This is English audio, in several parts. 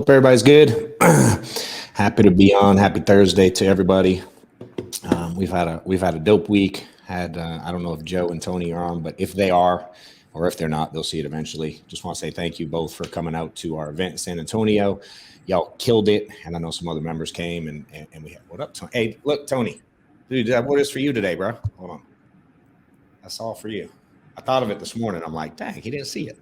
Hope everybody's good. Happy to be on. Happy Thursday to everybody. We've had a dope week. Had I don't know if Joe and Tony are on, but if they are, or if they're not, they'll see it eventually. Just want to say thank you both for coming out to our event in San Antonio. Y'all killed it, and I know some other members came and we had what up, Tony? Hey, look, Tony, dude, what is for you today, bro? Hold on, that's all for you. I thought of it this morning. I'm like, dang, he didn't see it.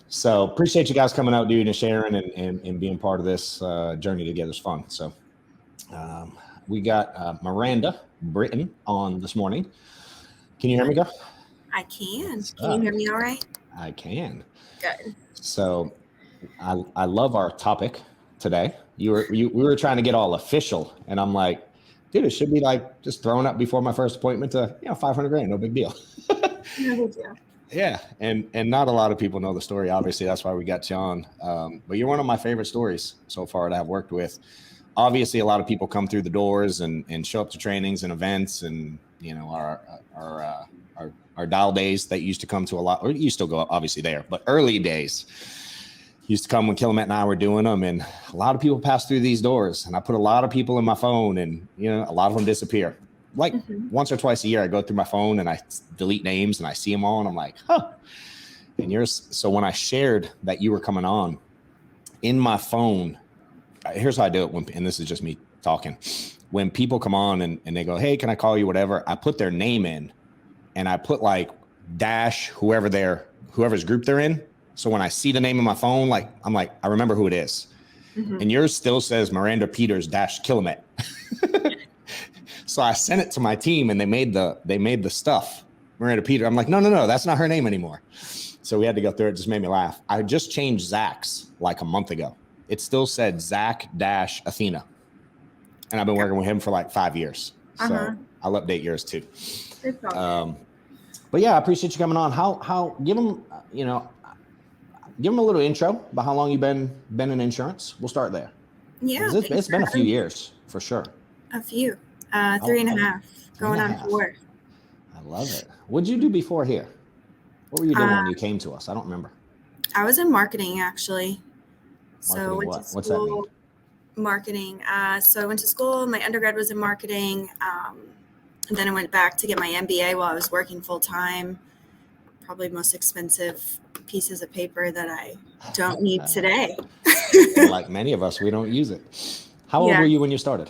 So appreciate you guys coming out, dude, and sharing and being part of this journey together. It's fun. So we got Miranda Brittain on this morning. Can you hear me, girl? I can. Can you hear me all right? I can. Good. So I love our topic today. We were trying to get all official, and I'm like, dude, it should be like just throwing up before my first appointment to $500,000, no big deal. No big deal. Yeah, and not a lot of people know the story. Obviously, that's why we got you on. But you're one of my favorite stories so far that I've worked with. Obviously, a lot of people come through the doors and show up to trainings and events, and our dial days that used to come to a lot, or you still go obviously there, but early days used to come when Killamet and I were doing them, and a lot of people pass through these doors, and I put a lot of people in my phone, and a lot of them disappear. Like once or twice a year, I go through my phone and I delete names and I see them all, and I'm like, huh. And so when I shared that you were coming on in my phone, here's how I do it. And this is just me talking. When people come on and they go, hey, can I call you? Whatever. I put their name in, and I put like dash whoever's group they're in. So when I see the name in my phone, I'm like, I remember who it is. And yours still says Miranda Peters Killamet. So I sent it to my team, and they made the stuff Miranda Peters. I'm like, no, that's not her name anymore. So we had to go through it. It just made me laugh. I just changed Zach's like a month ago. It still said Zach Athena, and I've been working with him for like 5 years. So I'll update yours too. But yeah, I appreciate you coming on. How give them a little intro about how long you've been in insurance. We'll start there. Yeah, it's been a few years for sure. A few. 3.5, going on 4. I love it. What did you do before here? What were you doing when you came to us? I don't remember. I was in marketing, actually. Marketing what? What's that mean? Marketing. So I went to school. My undergrad was in marketing. And then I went back to get my MBA while I was working full time. Probably most expensive pieces of paper that I don't need today. Like many of us, we don't use it. How old were you when you started?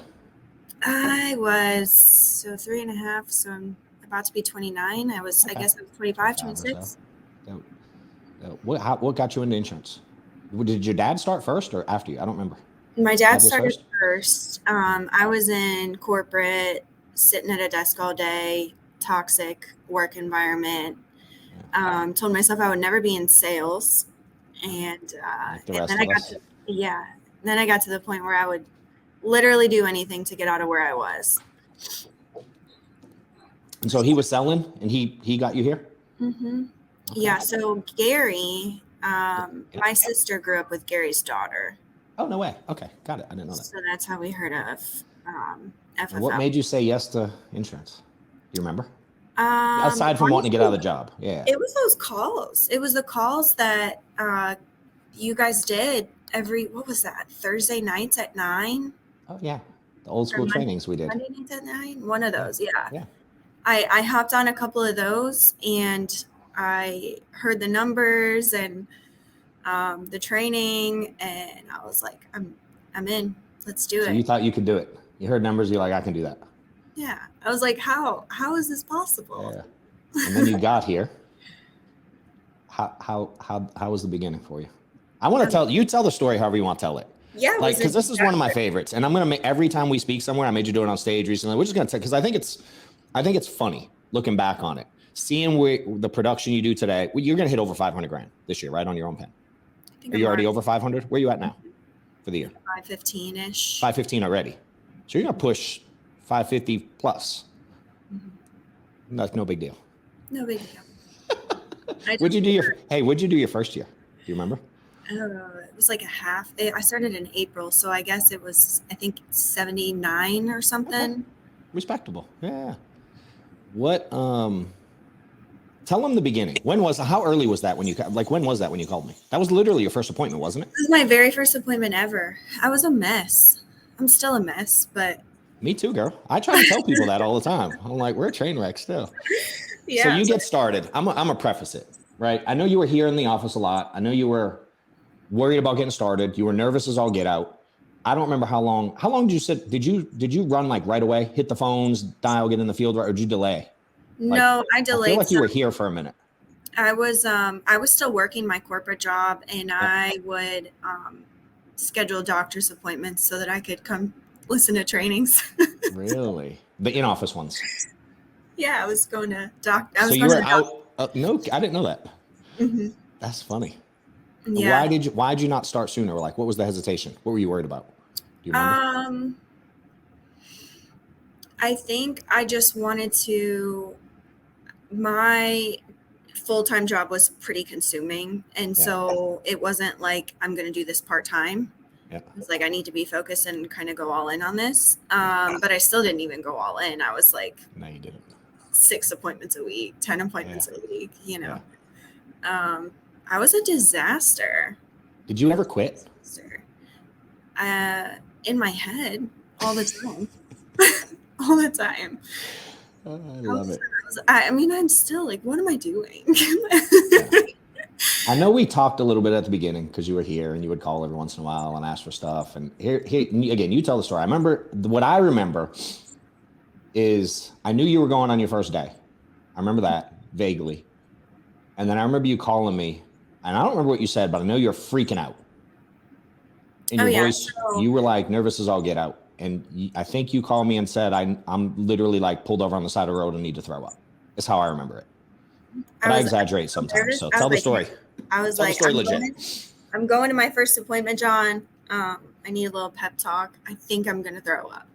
I was 3.5, so I'm about to be 29. I guess I was 25, 26. So. What got you into insurance? Did your dad start first or after you? I don't remember. My dad started first. I was in corporate, sitting at a desk all day, toxic work environment. Told myself I would never be in sales. And then I got to the point where I would literally do anything to get out of where I was. And so he was selling, and he got you here? Mm-hmm. Okay. Yeah, so Gary, my sister grew up with Gary's daughter. Oh, no way. Okay, got it. I didn't know that. So that's how we heard of FFL. What made you say yes to insurance? Do you remember? Aside from wanting to get out of the job. Yeah. It was those calls. It was the calls that you guys did what was that, Thursday nights at 9? Oh, yeah. The old school trainings we did. Monday nights at 9? One of those, yeah. I hopped on a couple of those, and I heard the numbers and the training, and I was like, I'm in. Let's do it. So you thought you could do it. You heard numbers, you're like, I can do that. Yeah. I was like, how is this possible? Yeah. And then you got here. How was the beginning for you? I want to tell the story however you want to tell it. Yeah. Because this is one of my favorites, and I'm going to make every time we speak somewhere, I made you do it on stage recently. We're just going to because I think it's funny looking back on it, seeing the production you do today. You're going to hit over $500,000 this year, right, on your own pen. Are you already over 500? Where are you at now for the year? 515-ish. 515 already. So you're going to push 550 plus. Mm-hmm. That's no big deal. No big deal. What'd you do your first year? Do you remember? It was like a half. I started in April, so I guess it was, I think, 79 or something. Okay. Respectable. Yeah. What Tell them the beginning. How early was that when you called me? That was literally your first appointment, wasn't it? This is my very first appointment ever. I was a mess. I'm still a mess, but. Me too, girl. I try to tell people that all the time. I'm like, we're a train wreck still. Yeah. So you get started. I'm a preface it, right? I know you were here in the office a lot. I know you were worried about getting started. You were nervous as all get out. I don't remember how long did you sit? Did you run like right away, hit the phones, dial, get in the field, or did you delay? No, I delayed. I feel like you were here for a minute. I was still working my corporate job, and I would schedule doctor's appointments so that I could come listen to trainings. Really? The in-office ones? Yeah, I was going to So you were out? No, I didn't know that. Mm-hmm. That's funny. Yeah. Why did you not start sooner? Like, what was the hesitation? What were you worried about? Do you remember? I think I just wanted to. My full-time job was pretty consuming, and so it wasn't like I'm going to do this part-time. Yeah. It's like I need to be focused and kind of go all in on this. But I still didn't even go all in. I was like, no, you didn't. 6 appointments a week, 10 appointments a week, you know. Yeah. I was a disaster. Did you ever quit? In my head all the time. All the time. Oh, I love it. I mean, I'm still like, what am I doing? I know we talked a little bit at the beginning because you were here and you would call every once in a while and ask for stuff. And here again, you tell the story. What I remember is I knew you were going on your first day. I remember that vaguely. And then I remember you calling me, and I don't remember what you said, but I know you're freaking out. In your voice, you were like nervous as all get out. And I think you called me and said, I'm literally like pulled over on the side of the road and need to throw up. That's how I remember it. But I exaggerate sometimes. So tell the story. I was like, I'm going to my first appointment, John. I need a little pep talk. I think I'm going to throw up.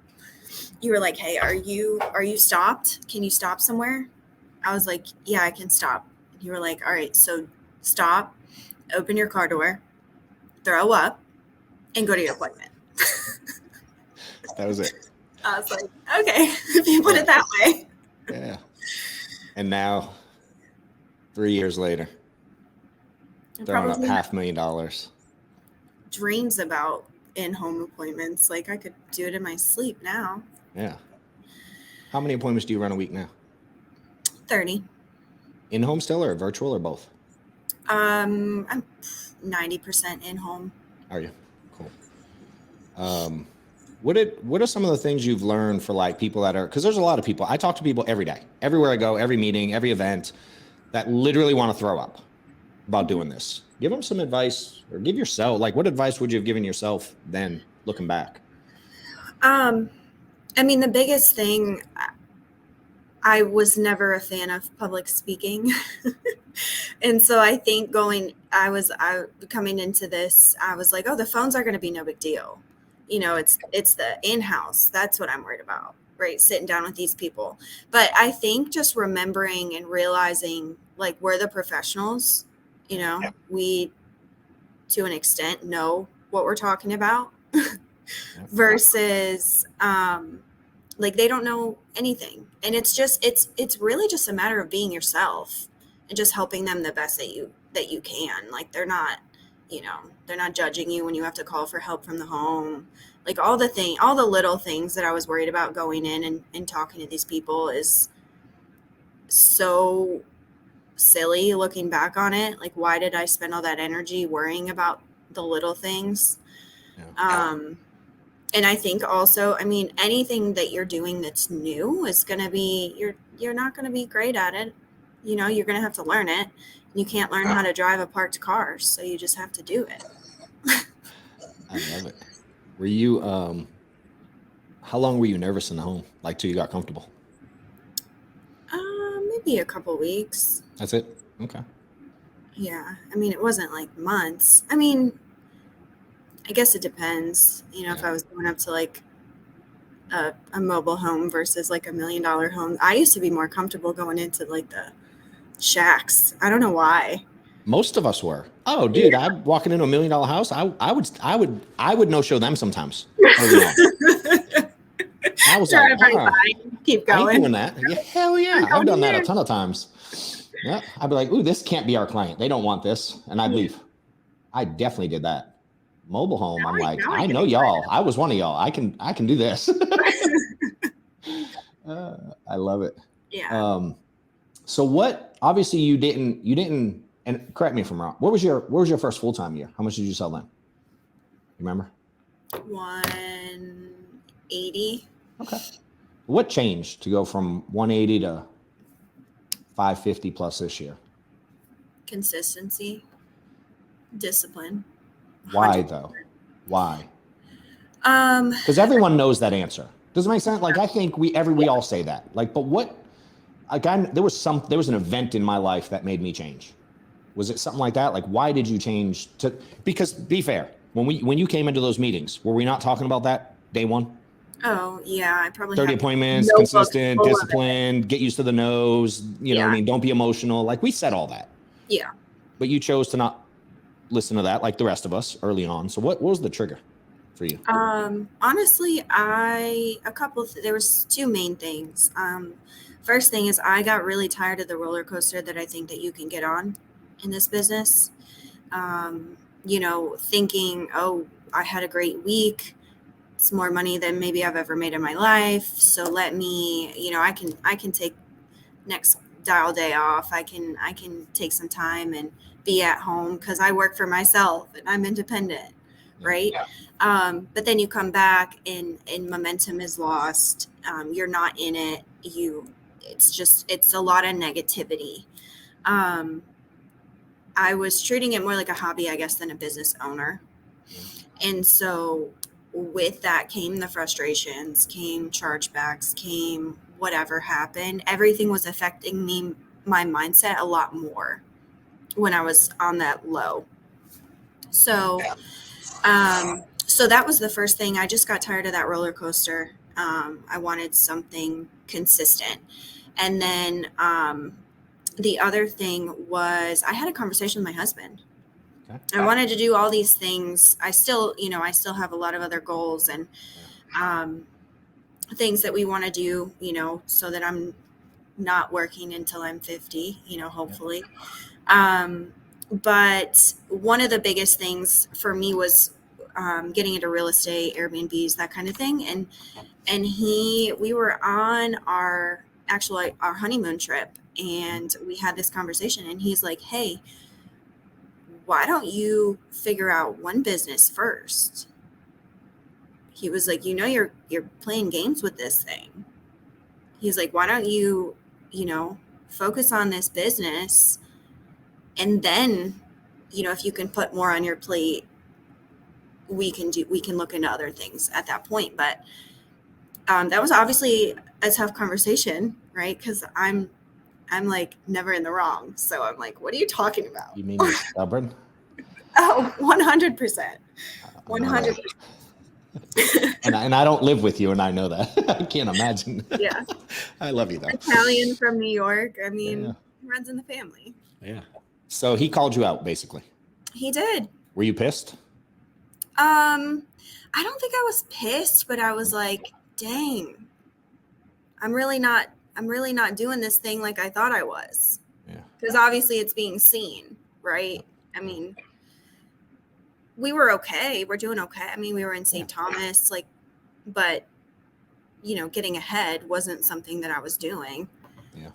You were like, hey, are you stopped? Can you stop somewhere? I was like, yeah, I can stop. You were like, all right, so stop, open your car door, throw up, and go to your appointment. That was it. I was like, okay, if you put it that way. Yeah. And now, 3 years later, throwing up $500,000. Dreams about in-home appointments. Like I could do it in my sleep now. Yeah. How many appointments do you run a week now? 30. In-home still or virtual or both? I'm 90% in-home. Are you? Cool. What are some of the things you've learned for like people that are, because there's a lot of people, I talk to people every day, everywhere I go, every meeting, every event that literally want to throw up about doing this. Give them some advice, or give yourself, like what advice would you have given yourself then looking back? I mean, the biggest thing, I was never a fan of public speaking. And so I think coming into this, I was like, oh, the phones are going to be no big deal. You know, it's the in-house. That's what I'm worried about, right? Sitting down with these people. But I think just remembering and realizing like we're the professionals, you know, we to an extent know what we're talking about versus like they don't know anything. And it's really just a matter of being yourself and just helping them the best that you can. Like they're not judging you when you have to call for help from the home. Like all the little things that I was worried about going in and talking to these people is so silly looking back on it. Like, why did I spend all that energy worrying about the little things? Yeah. And I think also, I mean, anything that you're doing that's new is going to be, you're not going to be great at it. You know, you're going to have to learn it. You can't learn how to drive a parked car, so you just have to do it. I love it. Were you, how long were you nervous in the home? Like till you got comfortable? Maybe a couple weeks. That's it? Okay. Yeah. I mean, it wasn't like months. I mean, I guess it depends. You know, if I was going up to like a mobile home versus like $1 million home, I used to be more comfortable going into like the shacks. I don't know why. Most of us were. Oh, dude, yeah. I'm walking into $1 million house. I would no show them sometimes. I was like, keep going. I ain't doing that. Yeah, hell yeah. I've done that a ton of times. Yeah. I'd be like, ooh, this can't be our client. They don't want this. And I'd leave. I definitely did that. Mobile home. I'm like, I know y'all. I was one of y'all. I can do this. I love it. Yeah. So what, obviously you didn't, and correct me if I'm wrong. What was your first full-time year? How much did you sell then? You remember? 180. Okay. What changed to go from 180 to 550 plus this year? Consistency, discipline. Why though? Why? Um, Because everyone knows that answer. Does it make sense? Like I think we all say that. Like, but what? Like there was an event in my life that made me change. Was it something like that? Like, why did you change to? Because be fair, when you came into those meetings, were we not talking about that day one? Oh yeah, I probably 30 have appointments, notebooks consistent, full of it. disciplined, get used to the no's. You know what I mean? Don't be emotional. Like we said all that. Yeah. But you chose to not listen to that, like the rest of us early on. So what was the trigger for you? Honestly, there was two main things. First thing is I got really tired of the roller coaster that I think that you can get on in this business. Thinking, oh, I had a great week. It's more money than maybe I've ever made in my life. So let me, I can take next dial day off. I can take some time and be at home because I work for myself and I'm independent. Right. Yeah. But then you come back and momentum is lost. You're not in it. It's a lot of negativity. I was treating it more like a hobby, I guess, than a business owner. And so with that came the frustrations, came chargebacks, came whatever happened. Everything was affecting my mindset a lot more when I was on that low. So, so that was the first thing. I just got tired of that roller coaster. I wanted something consistent. And then the other thing was I had a conversation with my husband. Okay. I wanted to do all these things. I still have a lot of other goals and things that we want to do, so that I'm not working until I'm 50, hopefully. But one of the biggest things for me was getting into real estate, Airbnbs, that kind of thing. And we were on our honeymoon trip and we had this conversation and he's like, hey, why don't you figure out one business first? He was like, you're playing games with this thing. He's like, why don't you, focus on this business and then, if you can put more on your plate, we can look into other things at that point. But that was obviously a tough conversation, right? Because I'm like never in the wrong. So I'm like, what are you talking about? You mean you're stubborn? Oh, 100%. 100%. And I don't live with you, and I know that. I can't imagine. Yeah. I love you, though. Italian from New York. I mean, yeah. Runs in the family. Yeah. So he called you out, basically. He did. Were you pissed? I don't think I was pissed, but I was like, dang, I'm really not doing this thing like I thought I was. Yeah. Because obviously it's being seen, right? I mean, we were okay. We're doing okay. I mean, we were in St. Thomas, but getting ahead wasn't something that I was doing. Yeah.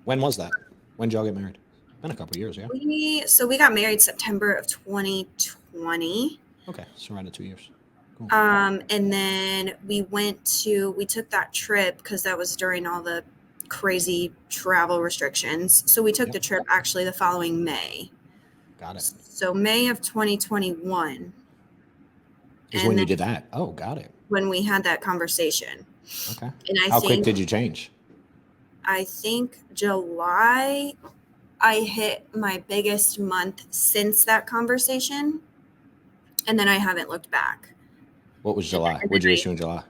When was that? When did y'all get married? Been a couple of years, yeah. We got married September of 2020. Okay, so around 2 years. Cool. And then we took that trip because that was during all the crazy travel restrictions. So we took the trip actually the following May. Got it. So May of 2021 is when you did that. Oh, got it. When we had that conversation. Okay. And how quick did you change? I think July, I hit my biggest month since that conversation. And then I haven't looked back. What was July? What did you issue in July?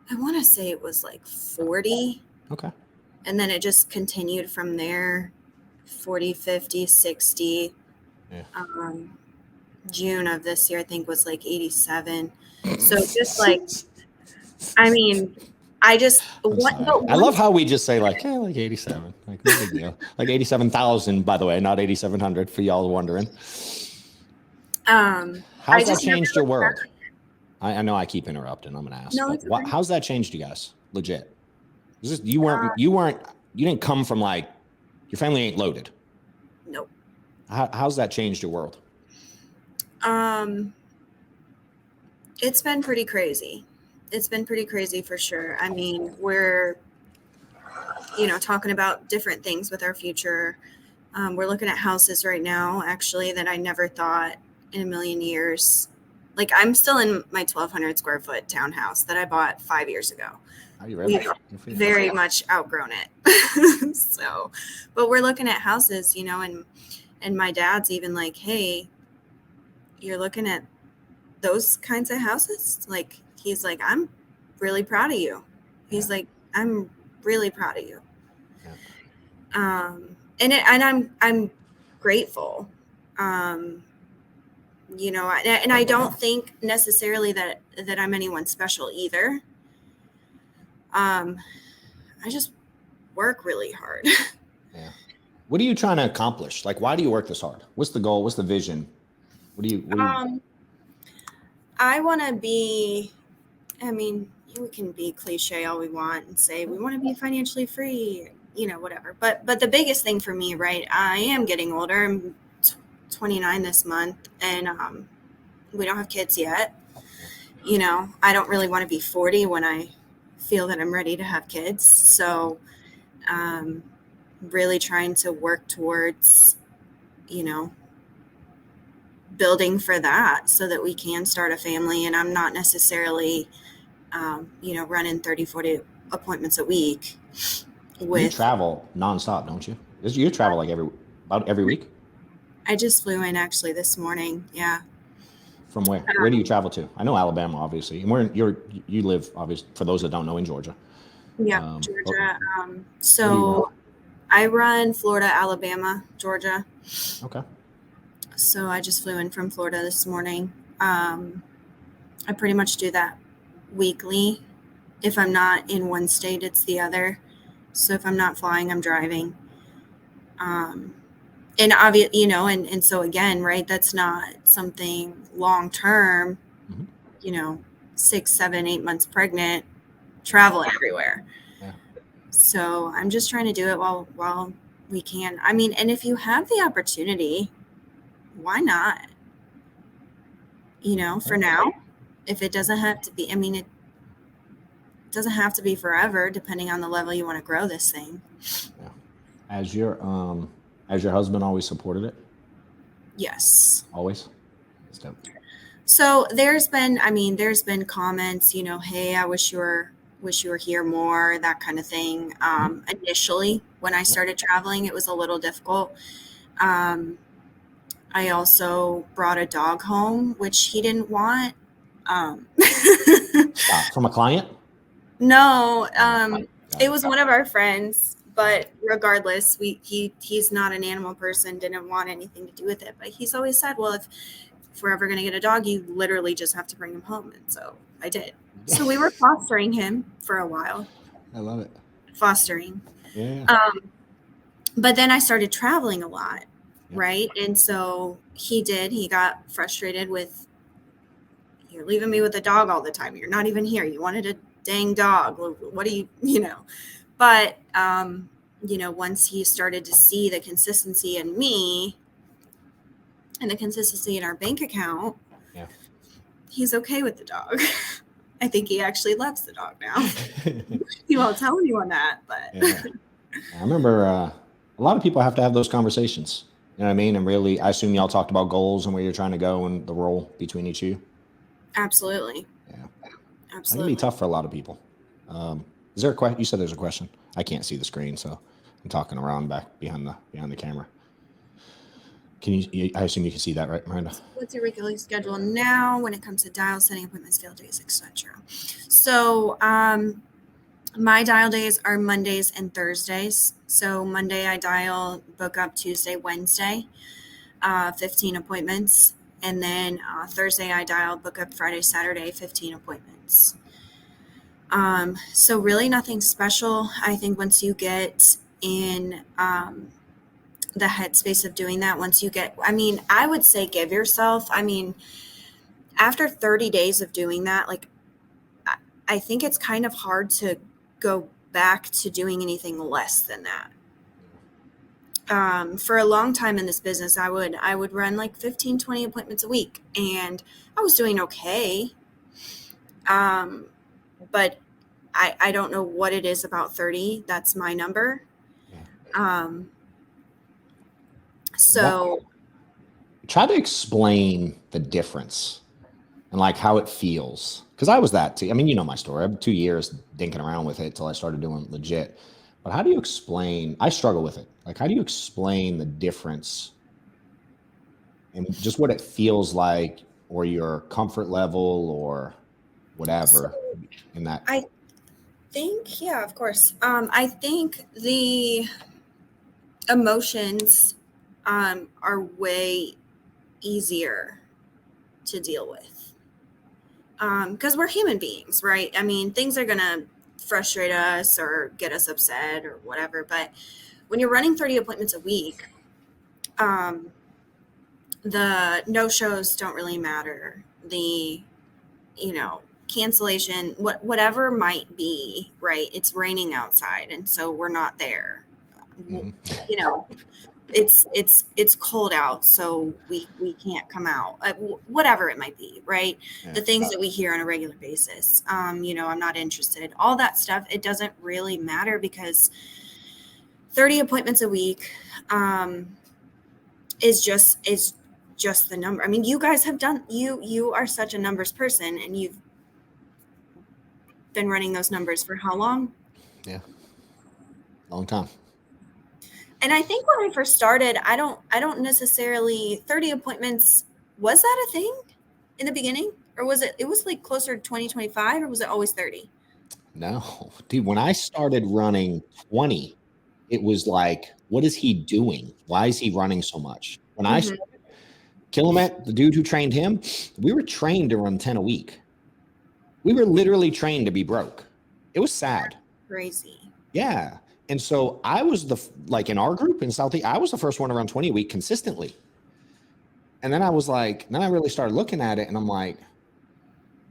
I want to say it was like 40. Okay. And then it just continued from there, 40, 50, 60. Yeah. June of this year, I think, was like 87. So just like, I mean, I just I'm sorry. I love how we just say like 87, like no big deal, like 87,000. By the way, not 8,700 for y'all wondering. How's that changed your world? I know I keep interrupting. I'm gonna ask. No, but it's okay. how's that changed you guys? Legit. You didn't come from like your family ain't loaded. Nope. How's that changed your world? It's been pretty crazy. It's been pretty crazy for sure. I mean, we're, talking about different things with our future. We're looking at houses right now, actually, that I never thought in a million years. Like, I'm still in my 1,200 square foot townhouse that I bought 5 years ago. Are you ready? We've very much outgrown it. So, but we're looking at houses, and my dad's even like, hey, you're looking at those kinds of houses? Like, he's like, I'm really proud of you. He's like, I'm really proud of you. Yeah. And I'm grateful. And I don't think necessarily that I'm anyone special either. I just work really hard. Yeah. What are you trying to accomplish? Like, why do you work this hard? What's the goal? What's the vision? What do you I want to be, we can be cliche all we want and say we want to be financially free, whatever. But the biggest thing for me, right, I am getting older. I'm 29 this month, and we don't have kids yet. I don't really want to be 40 when I feel that I'm ready to have kids. So really trying to work towards, building for that so that we can start a family. And I'm not necessarily, running 30, 40 appointments a week. You travel nonstop, don't you? You travel like about every week? I just flew in actually this morning. Yeah. From where? Where do you travel to? I know Alabama, obviously. And you live, obviously, for those that don't know, in Georgia. Yeah, Georgia. So I run Florida, Alabama, Georgia. Okay. So I just flew in from Florida this morning. I pretty much do that weekly. If I'm not in one state, it's the other. So if I'm not flying, I'm driving. And obvious, and so again, right, that's not something long term, 6, 7, 8 months pregnant, traveling everywhere. Yeah. So I'm just trying to do it while we can. And if you have the opportunity, why not? For now, if it doesn't have to be, it doesn't have to be forever, depending on the level you want to grow this thing. Yeah. Has your husband always supported it? Yes. Always? That's dope. So there's been comments, hey, I wish you were here more, that kind of thing. Initially, when I started traveling, it was a little difficult. I also brought a dog home, which he didn't want. From a client? No, it was one of our friends. But regardless, he's not an animal person, didn't want anything to do with it. But he's always said, well, if we're ever going to get a dog, you literally just have to bring him home. And so I did. So we were fostering him for a while. I love it. Fostering. Yeah. But then I started traveling a lot, right? And so he got frustrated with, you're leaving me with a dog all the time. You're not even here. You wanted a dang dog. What do you. But, once he started to see the consistency in me and the consistency in our bank account, he's okay with the dog. I think he actually loves the dog now. He won't tell anyone that, but. I remember a lot of people have to have those conversations. You know what I mean? And really, I assume y'all talked about goals and where you're trying to go and the role between each of you. Absolutely. Yeah. Absolutely. It's going to be tough for a lot of people. Is there a question? You said there's a question. I can't see the screen, so I'm talking around back behind the camera. Can you? I assume you can see that, right, Miranda? What's your regular schedule now when it comes to dial setting appointments, field days, etc.? So, my dial days are Mondays and Thursdays. So Monday I dial, book up Tuesday, Wednesday, 15 appointments, and then Thursday I dial, book up Friday, Saturday, 15 appointments. So really nothing special. I think once you get in the headspace of doing that, I would say give yourself, after 30 days of doing that, like I think it's kind of hard to go back to doing anything less than that. For a long time in this business, I would run like 15, 20 appointments a week, and I was doing okay. But I don't know what it is about 30. That's my number. So try to explain the difference and like how it feels. Cause I was that too. I mean, you know my story. I had 2 years dinking around with it till I started doing it legit. But how do you explain? I struggle with it. Like, how do you explain the difference and just what it feels like, or your comfort level, or whatever in that? I think, yeah, of course. I think the emotions are way easier to deal with because we're human beings, right? I mean, things are going to frustrate us or get us upset or whatever. But when you're running 30 appointments a week, the no-shows don't really matter. The, cancellation, whatever might be, right? It's raining outside, and so we're not there. Mm-hmm. It's cold out, so we can't come out. Whatever it might be, right? Yeah. The things that we hear on a regular basis. I'm not interested. All that stuff, it doesn't really matter because 30 appointments a week is just the number. I mean, you guys have done. You are such a numbers person, and you've been running those numbers for how long? Yeah, long time. And I think when I first started, I don't necessarily 30 appointments. Was that a thing in the beginning, or was it was like closer to 20, 25, or was it always 30? No, dude, when I started running 20, it was like, what is he doing? Why is he running so much? When I started, Killamet, the dude who trained him, we were trained to run 10 a week. We were literally trained to be broke. It was sad. Crazy. Yeah. And so I was in our group in Southeast, I was the first one to run 20 a week consistently. And then I was like, then I really started looking at it, and I'm like,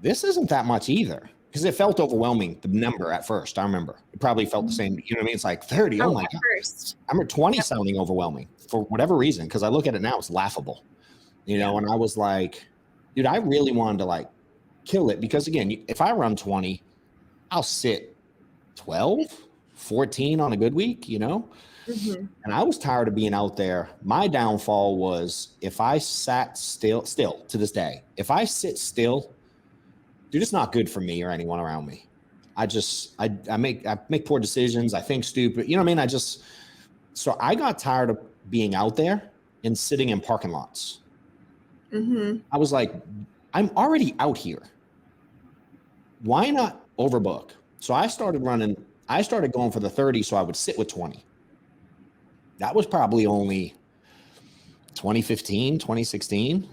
this isn't that much either. Because it felt overwhelming, the number at first. I remember it probably felt the same. You know what I mean? It's like 30. Oh my God. First. I remember 20 sounding overwhelming for whatever reason. Because I look at it now, it's laughable. And I was like, dude, I really wanted to like kill it. Because again, if I run 20, I'll sit 12, 14 on a good week, And I was tired of being out there. My downfall was if I sat still to this day, if I sit still, dude, it's not good for me or anyone around me. I make poor decisions. I think stupid. You know what I mean? So I got tired of being out there and sitting in parking lots. I was like, I'm already out here. Why not overbook? So I started going for the 30 so I would sit with 20. That was probably only 2015, 2016.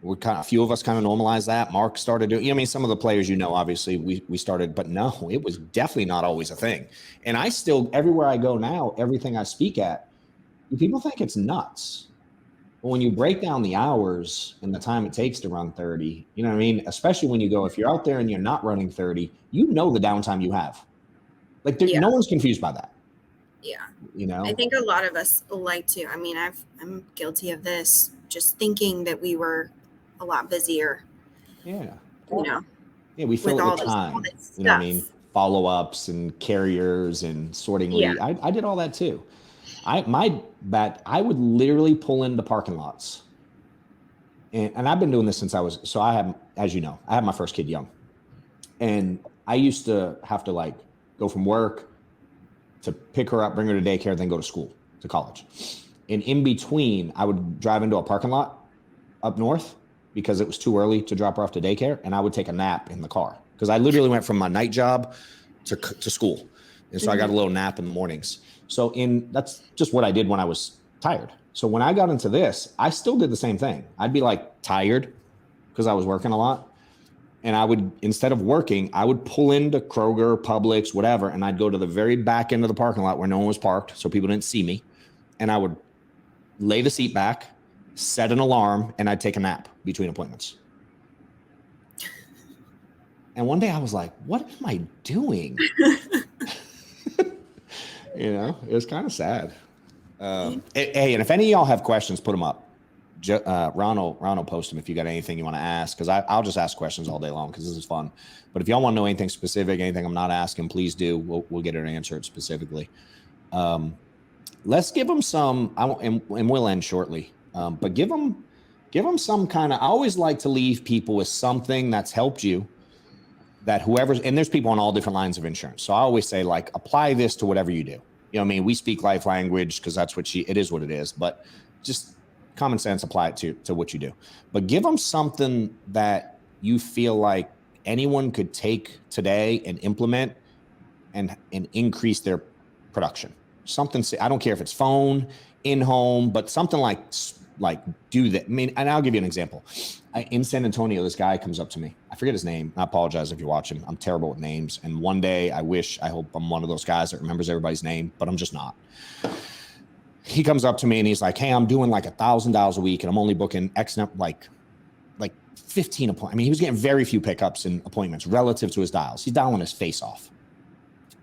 A few of us kind of normalized that. Mark started doing, some of the players, obviously we started, but no, it was definitely not always a thing. And I still, everywhere I go now, everything I speak at, people think it's nuts. But when you break down the hours and the time it takes to run 30, you know what I mean? Especially when you go, if you're out there and you're not running 30, the downtime you have. Like no one's confused by that. Yeah. I think a lot of us like to, I'm guilty of this, just thinking that we were a lot busier. Yeah. Yeah, we fill it with time. You know what I mean? Follow-ups and carriers and sorting. Yeah. I did all that too. I would literally pull into parking lots. And I've been doing this since I have, as you know, I had my first kid young. And I used to have to like go from work to pick her up, bring her to daycare, then go to school, to college. And in between, I would drive into a parking lot up north because it was too early to drop her off to daycare. And I would take a nap in the car because I literally went from my night job to school. And so I got a little nap in the mornings. So that's just what I did when I was tired. So when I got into this, I still did the same thing. I'd be like tired because I was working a lot. And I would, instead of working, I would pull into Kroger, Publix, whatever, and I'd go to the very back end of the parking lot where no one was parked, so people didn't see me. And I would lay the seat back, set an alarm, and I'd take a nap between appointments. And one day I was like, what am I doing? You know, it was kind of sad. Hey, and if any of y'all have questions, put them up. Ron will post them if you got anything you want to ask, because I'll just ask questions all day long because this is fun. But if y'all want to know anything specific, anything I'm not asking, please do. We'll get it answered specifically. Let's give them some, and we'll end shortly. But give them some kind of. I always like to leave people with something that's helped you. That whoever's, and there's people on all different lines of insurance. So I always say, like, apply this to whatever you do. You know what I mean? We speak life language because that's what it is what it is. But just common sense, apply it to what you do. But give them something that you feel like anyone could take today and implement and increase their production. Something, I don't care if it's phone, in-home, but something like do that. I mean, and I'll give you an example. In San Antonio, this guy comes up to me. I forget his name. I apologize if you're watching. I'm terrible with names. And one day I hope I'm one of those guys that remembers everybody's name, but I'm just not. He comes up to me and he's like, hey, I'm doing like $1,000 a week and I'm only booking X number, like 15 appointments. I mean, he was getting very few pickups and appointments relative to his dials. He's dialing his face off.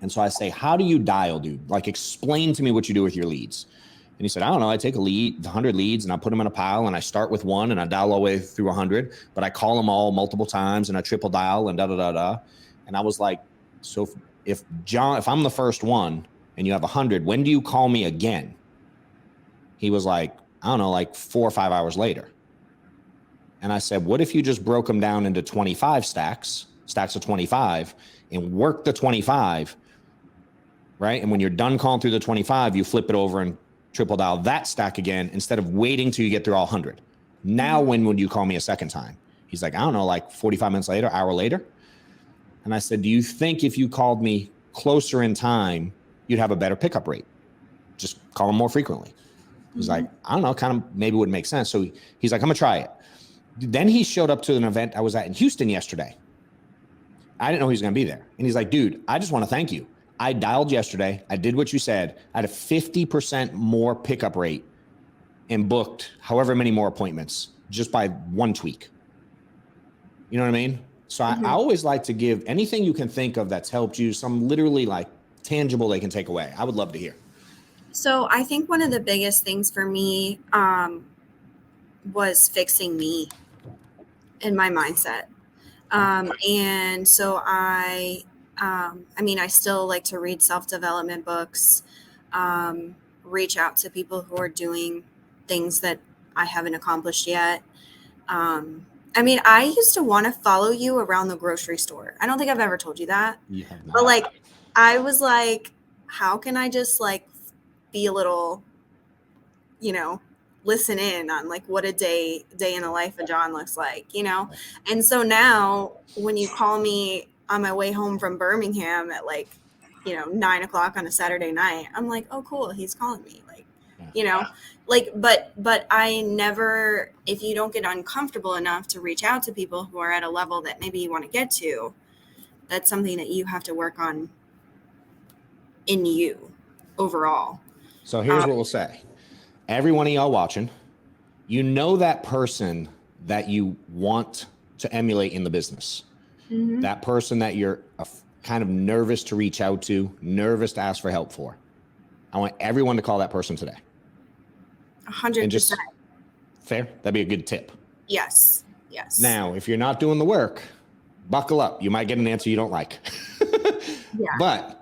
And so I say, how do you dial, dude? Like, explain to me what you do with your leads. And he said, I don't know. I take 100 leads and I put them in a pile and I start with one and I dial all the way through 100, but I call them all multiple times and I triple dial and da. And I was like, so if I'm the first one and you have 100, when do you call me again? He was like, I don't know, like 4 or 5 hours later. And I said, what if you just broke them down into 25 stacks of 25 and work the 25, right? And when you're done calling through the 25, you flip it over and triple dial that stack again instead of waiting till you get through all 100. Now, when would you call me a second time? He's like, I don't know, like 45 minutes later, hour later. And I said, do you think if you called me closer in time, you'd have a better pickup rate? Just call them more frequently. He's like, I don't know, kind of maybe would make sense. So he's like, I'm gonna try it. Then he showed up to an event I was at in Houston yesterday. I didn't know he was gonna be there. And he's like, dude, I just want to thank you. I dialed yesterday. I did what you said. I had a 50% more pickup rate and booked however many more appointments just by one tweak. You know what I mean? So I always like to give anything you can think of that's helped you, some literally like tangible they can take away. I would love to hear. So I think one of the biggest things for me was fixing me and my mindset. And so I still like to read self-development books, reach out to people who are doing things that I haven't accomplished yet. I used to want to follow you around the grocery store. I don't think I've ever told you that. You have not. But like, I was like, how can I just like be a little, listen in on like what a day in the life of John looks like, And so now when you call me on my way home from Birmingham at 9:00 on a Saturday night, I'm like, oh, cool. He's calling me. But I never, if you don't get uncomfortable enough to reach out to people who are at a level that maybe you want to get to, that's something that you have to work on in you overall. So here's what we'll say. Every one of y'all watching, that person that you want to emulate in the business, that person that you're kind of nervous to reach out to, nervous to ask for help for. I want everyone to call that person today. 100%. Fair? That'd be a good tip. Yes. Now, if you're not doing the work, buckle up. You might get an answer you don't like. Yeah. But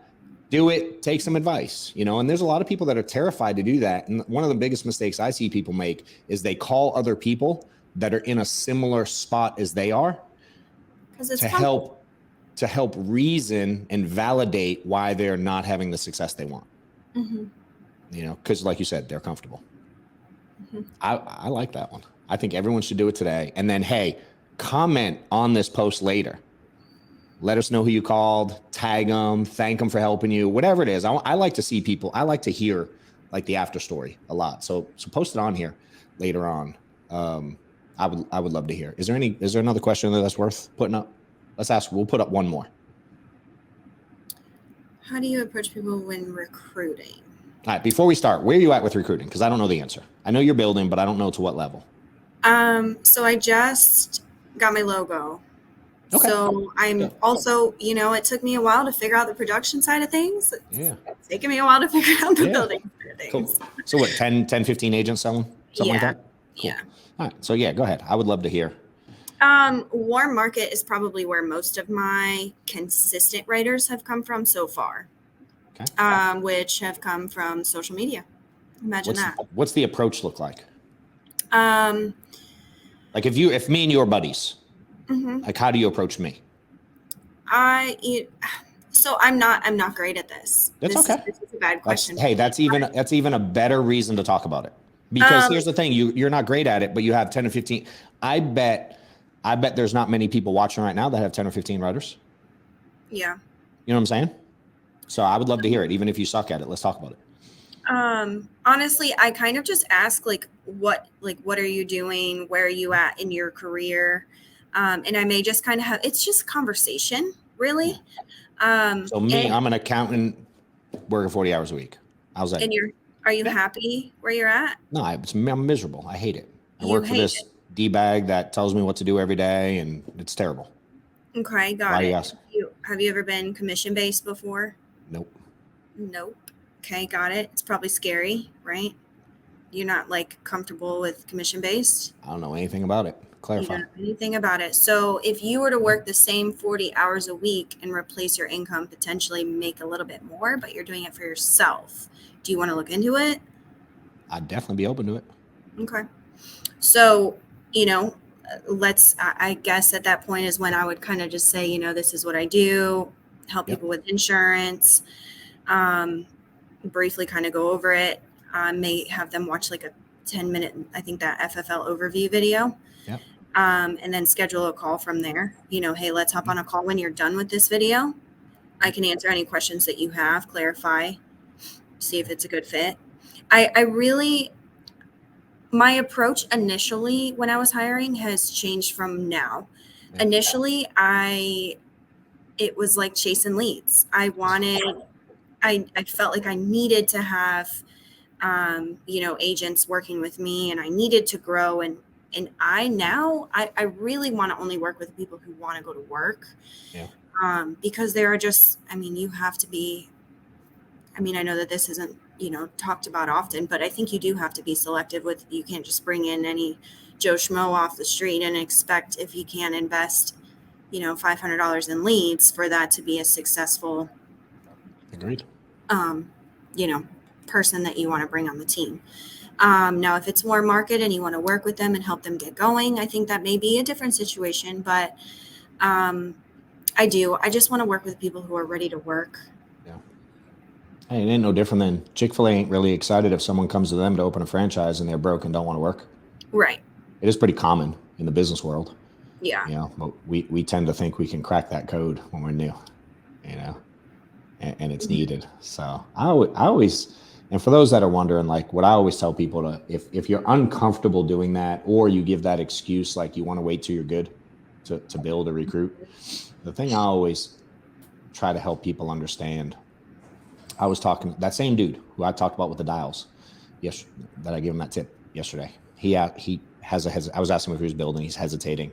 do it, take some advice, and there's a lot of people that are terrified to do that. And one of the biggest mistakes I see people make is they call other people that are in a similar spot as they are to help reason and validate why they're not having the success they want. Because like you said, they're comfortable. I like that one. I think everyone should do it today. And then, hey, comment on this post later. Let us know who you called, tag them, thank them for helping you, whatever it is. I like to see people. I like to hear like the after story a lot. So post it on here later on. I would love to hear. Is there another question that's worth putting up? Let's ask. We'll put up one more. How do you approach people when recruiting? All right. Before we start, where are you at with recruiting? Because I don't know the answer. I know you're building, but I don't know to what level. So I just got my logo. Okay. So I'm also, it took me a while to figure out the production side of things. It's taken me a while to figure out the building side of things. Cool. So what, 10, 15 agents selling? Something like that? Cool. Yeah. All right. So go ahead. I would love to hear. Warm market is probably where most of my consistent writers have come from so far. Okay. Which have come from social media. Imagine what's the approach look like? Like if me and you are buddies, like how do you approach me? So I'm not great at this. That's okay. This is a bad question. That's even a better reason to talk about it. Because here's the thing, you're not great at it, but you have 10 or 15. I bet there's not many people watching right now that have 10 or 15 writers. Yeah. You know what I'm saying? So I would love to hear it, even if you suck at it. Let's talk about it. Honestly, I kind of just ask what are you doing? Where are you at in your career? And I may just kind of it's just conversation, really. So I'm an accountant working 40 hours a week. How's that? And are you happy where you're at? No, I'm miserable. I hate it. I work for this D-bag that tells me what to do every day, and it's terrible. Okay, got it. Have you ever been commission-based before? Nope. Okay, got it. It's probably scary, right? You're not comfortable with commission-based? I don't know anything about it. Clarify. You don't know anything about it. So if you were to work the same 40 hours a week and replace your income, potentially make a little bit more, but you're doing it for yourself, do you want to look into it? I'd definitely be open to it. Okay. So, I guess at that point is when I would kind of just say, this is what I do, help people with insurance, briefly kind of go over it. May have them watch a 10-minute, I think that FFL overview video. Yep. And then schedule a call from there. Hey, let's hop on a call when you're done with this video. I can answer any questions that you have, clarify, see if it's a good fit. My approach initially when I was hiring has changed from now. Yeah. Initially, it was like chasing leads. I felt like I needed to have, agents working with me, and I needed to grow. And I really want to only work with people who want to go to work. Yeah. Because there are just, you have to be, I know that this isn't, talked about often, but I think you do have to be selective you can't just bring in any Joe Schmo off the street and expect, if you can't invest, $500 in leads, for that to be a successful, agreed, person that you want to bring on the team. Now, if it's warm market and you want to work with them and help them get going, I think that may be a different situation, but I just want to work with people who are ready to work. Hey, it ain't no different than Chick-fil-A ain't really excited if someone comes to them to open a franchise and they're broke and don't want to work. Right. It is pretty common in the business world. Yeah. But we tend to think we can crack that code when we're new, and it's needed. So I always, and for those that are wondering, what I always tell people if you're uncomfortable doing that, or you give that excuse, you want to wait till you're good to build or recruit, the thing I always try to help people understand. I was talking that same dude who I talked about with the dials, that I gave him that tip yesterday. I was asking him if he was building. He's hesitating,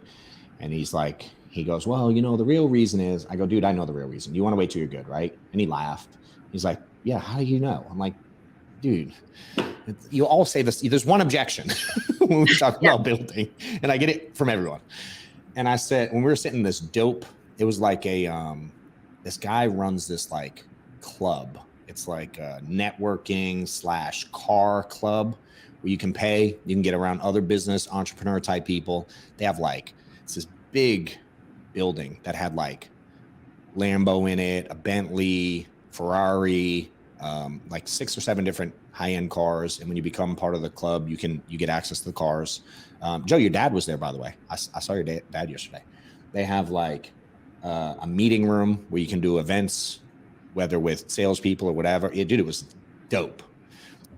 and he goes, well, the real reason is. I go, dude, I know the real reason. You want to wait till you're good, right? And he laughed. He's like, yeah, how do you know? I'm like, dude, you all say this. There's one objection when we talk about building, and I get it from everyone. And I said, when we were sitting in this dope, it was this guy runs this club. It's a networking / car club where you can get around other business entrepreneur type people. They have it's this big building that had Lambo in it, a Bentley, Ferrari, 6 or 7 different high-end cars. And when you become part of the club, you get access to the cars. Joe, your dad was there, by the way. I saw your dad yesterday. They have a meeting room where you can do events, whether with salespeople or whatever. Dude, it was dope.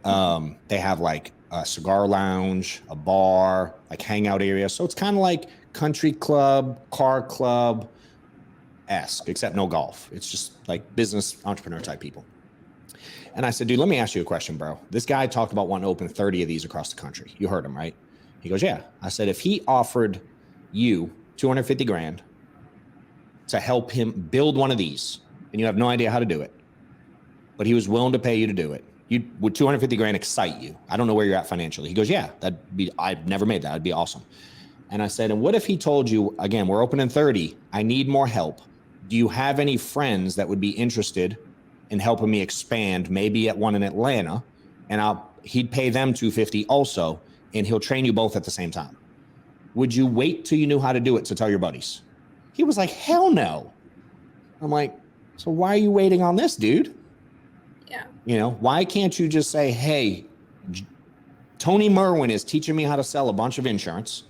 They have a cigar lounge, a bar, hangout area. So it's kind of like country club, car club, esque, except no golf. It's just like business entrepreneur type people. And I said, dude, let me ask you a question, bro. This guy talked about wanting to open 30 of these across the country. You heard him, right? He goes, yeah. I said, if he offered you 250 grand to help him build one of these, and you have no idea how to do it, but he was willing to pay you to do it, would 250 grand excite you? I don't know where you're at financially. He goes, yeah, I've never made that. That'd be awesome. And I said, and what if he told you, again, we're opening 30, I need more help. Do you have any friends that would be interested in helping me expand, maybe at one in Atlanta, and he'd pay them 250 also, and he'll train you both at the same time? Would you wait till you knew how to do it to tell your buddies? He was like, hell no. I'm like, so why are you waiting on this, dude? Yeah. Why can't you just say, hey, Tony Merwin is teaching me how to sell a bunch of insurance.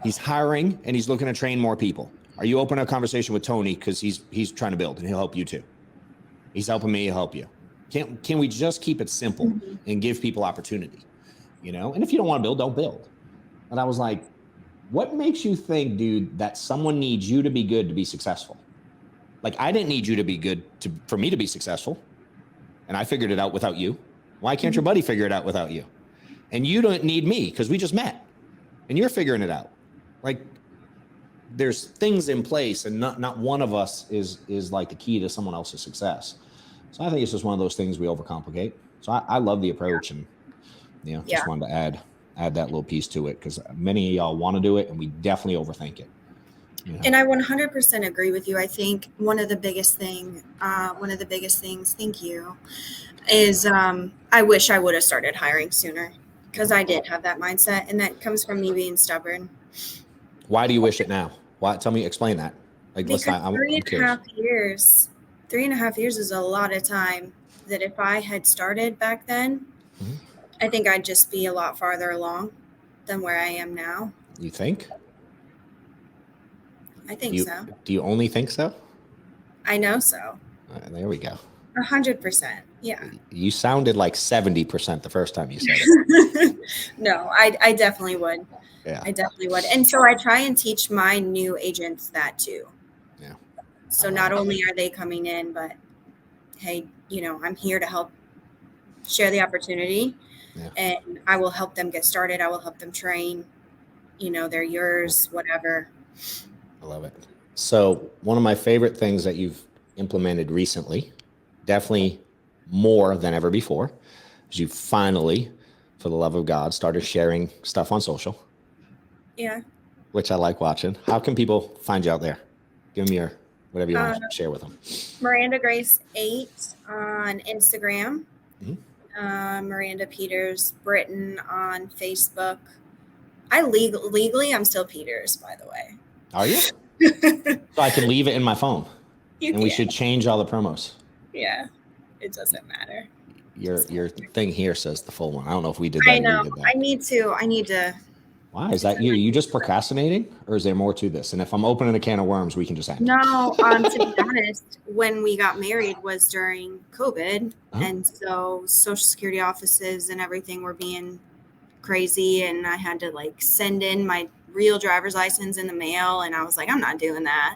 He's hiring and he's looking to train more people. Are you open a conversation with Tony? Because he's trying to build and he'll help you too. He's helping me, he'll help you. Can we just keep it simple and give people opportunity? And if you don't want to build, don't build. And I was like, what makes you think, dude, that someone needs you to be good to be successful? Like, I didn't need you to be good for me to be successful. And I figured it out without you. Why can't your buddy figure it out without you? And you don't need me because we just met and you're figuring it out. Like, there's things in place and not one of us is like the key to someone else's success. So I think it's just one of those things we overcomplicate. So I love the approach and, just wanted to add that little piece to it because many of y'all want to do it and we definitely overthink it. And I 100% agree with you. I think one of the biggest things, thank you, is I wish I would have started hiring sooner because I did have that mindset, and that comes from me being stubborn. Why do you wish it now? Why? Explain that. Like, because three and a half years is a lot of time that if I had started back then, I think I'd just be a lot farther along than where I am now. You think? I think so. Do you only think so? I know so. There we go. 100%. Yeah. You sounded like 70% the first time you said it. No, I definitely would. Yeah. I definitely would. And so I try and teach my new agents that too. Yeah. So not only are they coming in, but hey, I'm here to help share the opportunity and I will help them get started. I will help them train, they're yours, whatever. I love it. So one of my favorite things that you've implemented recently, definitely more than ever before, is you finally, for the love of God, started sharing stuff on social. Yeah. Which I like watching. How can people find you out there? Give them your, whatever you want to share with them. Miranda Grace 8 on Instagram. Miranda Peters Brittain on Facebook. I legally, I'm still Peters, by the way. Are you? So I can leave it in my phone. We should change all the promos. Yeah, it doesn't matter. Your thing here says the full one. I don't know if we did that. I know. I need to. Why is that? You just procrastinating, or is there more to this? And if I'm opening a can of worms, we can just end. No, to be honest, when we got married was during COVID, and so Social Security offices and everything were being crazy, and I had to send in my real driver's license in the mail, and I was like, I'm not doing that.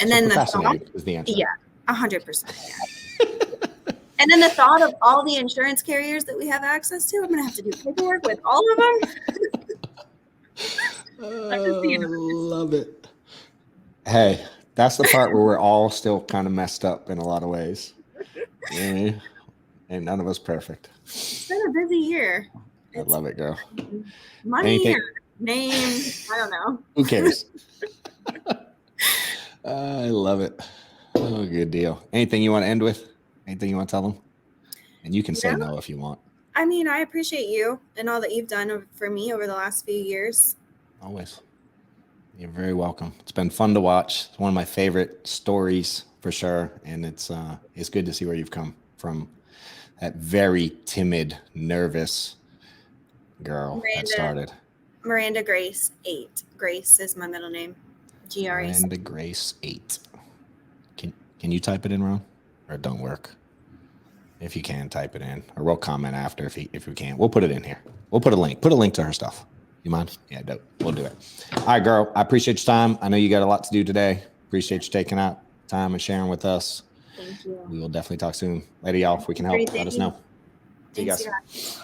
And then the thought is the answer. Yeah, 100%. Yeah. And then the thought of all the insurance carriers that we have access to, I'm gonna have to do paperwork with all of them. I love it. Hey, that's the part where we're all still kind of messed up in a lot of ways. And none of us perfect. It's been a busy year. I love it, girl. Money, name, I don't know. Who cares? I love it. Oh, good deal. Anything you want to end with? Anything you want to tell them? And you can say no if you want. I mean, I appreciate you and all that you've done for me over the last few years. Always. You're very welcome. It's been fun to watch. It's one of my favorite stories for sure. And it's good to see where you've come from. That very timid, nervous girl that started. Miranda Grace 8. Grace is my middle name. GRE. Miranda Grace 8. Can you type it in, Ron? Or it don't work? If you can, type it in. Or we'll comment after if we can. We'll put it in here. We'll put a link. Put a link to her stuff. You mind? Yeah, dope. We'll do it. All right, girl. I appreciate your time. I know you got a lot to do today. Appreciate you taking out time and sharing with us. Thank you. We will definitely talk soon. Later, y'all. If we can help, let us know. See you guys.